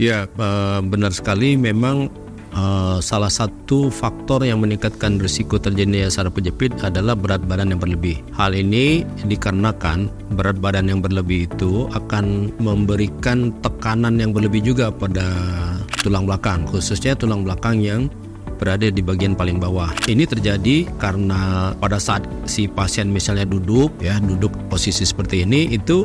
Ya, benar sekali. Memang salah satu faktor yang meningkatkan risiko terjadinya saraf kejepit adalah berat badan yang berlebih. Hal ini dikarenakan berat badan yang berlebih itu akan memberikan tekanan yang berlebih juga pada tulang belakang, khususnya tulang belakang yang berada di bagian paling bawah. Ini terjadi karena pada saat si pasien misalnya duduk posisi seperti ini, itu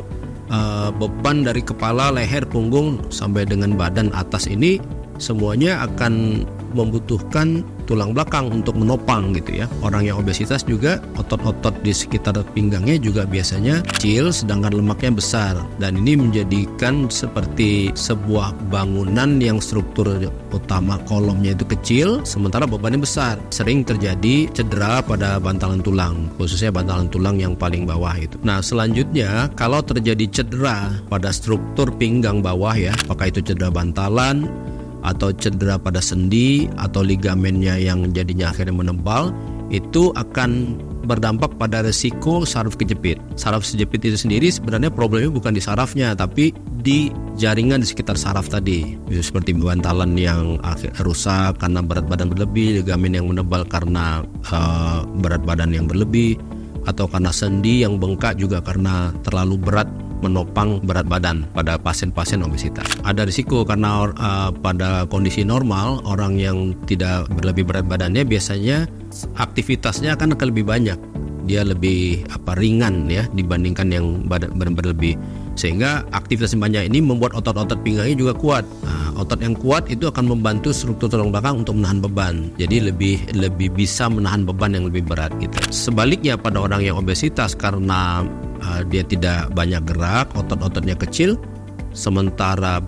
beban dari kepala, leher, punggung sampai dengan badan atas ini semuanya akan membutuhkan tulang belakang untuk menopang gitu ya. Orang yang obesitas juga otot-otot di sekitar pinggangnya juga biasanya kecil sedangkan lemaknya besar, dan ini menjadikan seperti sebuah bangunan yang struktur utama kolomnya itu kecil sementara bebannya besar. Sering terjadi cedera pada bantalan tulang, khususnya bantalan tulang yang paling bawah itu. Nah, selanjutnya kalau terjadi cedera pada struktur pinggang bawah ya, apakah itu cedera bantalan atau cedera pada sendi atau ligamennya yang jadinya akhirnya menebal, itu akan berdampak pada resiko saraf kejepit. Saraf kejepit itu sendiri sebenarnya problemnya bukan di sarafnya, tapi di jaringan di sekitar saraf tadi, seperti bantalan yang rusak karena berat badan berlebih, ligamen yang menebal karena berat badan yang berlebih, atau karena sendi yang bengkak juga karena terlalu berat menopang berat badan pada pasien-pasien obesitas. Ada risiko karena pada kondisi normal orang yang tidak berlebih berat badannya biasanya aktivitasnya akan lebih banyak. Dia lebih ringan ya dibandingkan yang badan berlebih. Sehingga aktivitas yang banyak ini membuat otot-otot pinggangnya juga kuat. Nah, otot yang kuat itu akan membantu struktur tulang belakang untuk menahan beban. Jadi lebih bisa menahan beban yang lebih berat gitu. Sebaliknya pada orang yang obesitas karena dia tidak banyak gerak, otot-ototnya kecil, sementara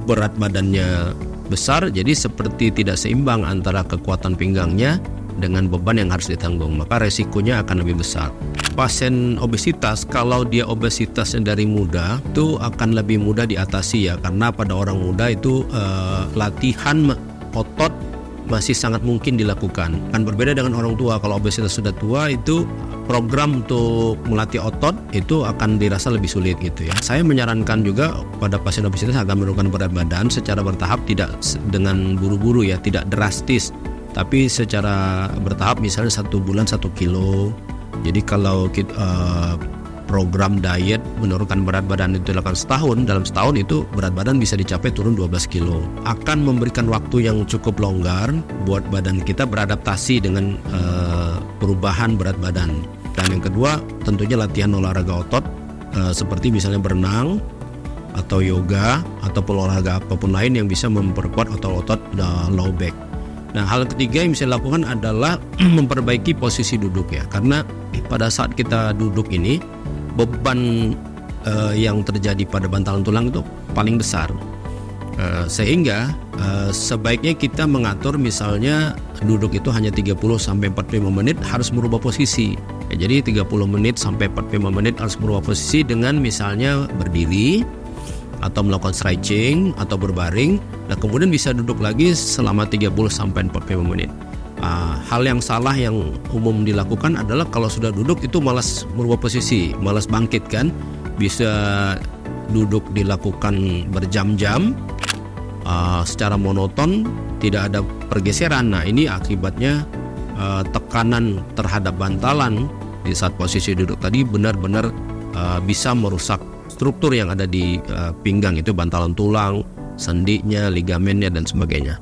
berat badannya besar, jadi seperti tidak seimbang antara kekuatan pinggangnya dengan beban yang harus ditanggung, maka resikonya akan lebih besar. Pasien obesitas, kalau dia obesitasnya dari muda, itu akan lebih mudah diatasi ya, karena pada orang muda itu latihan otot masih sangat mungkin dilakukan. Kan berbeda dengan orang tua. Kalau obesitas sudah tua, itu program untuk melatih otot itu akan dirasa lebih sulit gitu ya. Saya menyarankan juga pada pasien obesitas agar menurunkan berat badan secara bertahap, tidak dengan buru-buru ya, tidak drastis, tapi secara bertahap, misalnya 1 bulan 1 kilo. Jadi kalau program diet menurunkan berat badan itu dilakukan setahun, dalam setahun itu berat badan bisa dicapai turun 12 kilo. Akan memberikan waktu yang cukup longgar buat badan kita beradaptasi dengan perubahan berat badan. Dan yang kedua tentunya latihan olahraga otot seperti misalnya berenang atau yoga atau olahraga apapun lain yang bisa memperkuat otot-otot low back. Nah, hal ketiga yang bisa dilakukan adalah memperbaiki posisi duduk ya, karena pada saat kita duduk ini beban yang terjadi pada bantalan tulang itu paling besar, sehingga sebaiknya kita mengatur misalnya duduk itu hanya 30-45 menit harus merubah posisi ya, jadi 30 menit sampai 45 menit harus merubah posisi dengan misalnya berdiri atau melakukan stretching atau berbaring. Nah, kemudian bisa duduk lagi selama 30-45 menit. Hal yang salah yang umum dilakukan adalah kalau sudah duduk itu malas merubah posisi, malas bangkit kan. Bisa duduk dilakukan berjam-jam secara monoton, tidak ada pergeseran. Nah, ini akibatnya tekanan terhadap bantalan di saat posisi duduk tadi benar-benar bisa merusak struktur yang ada di pinggang, itu bantalan tulang, sendinya, ligamennya dan sebagainya.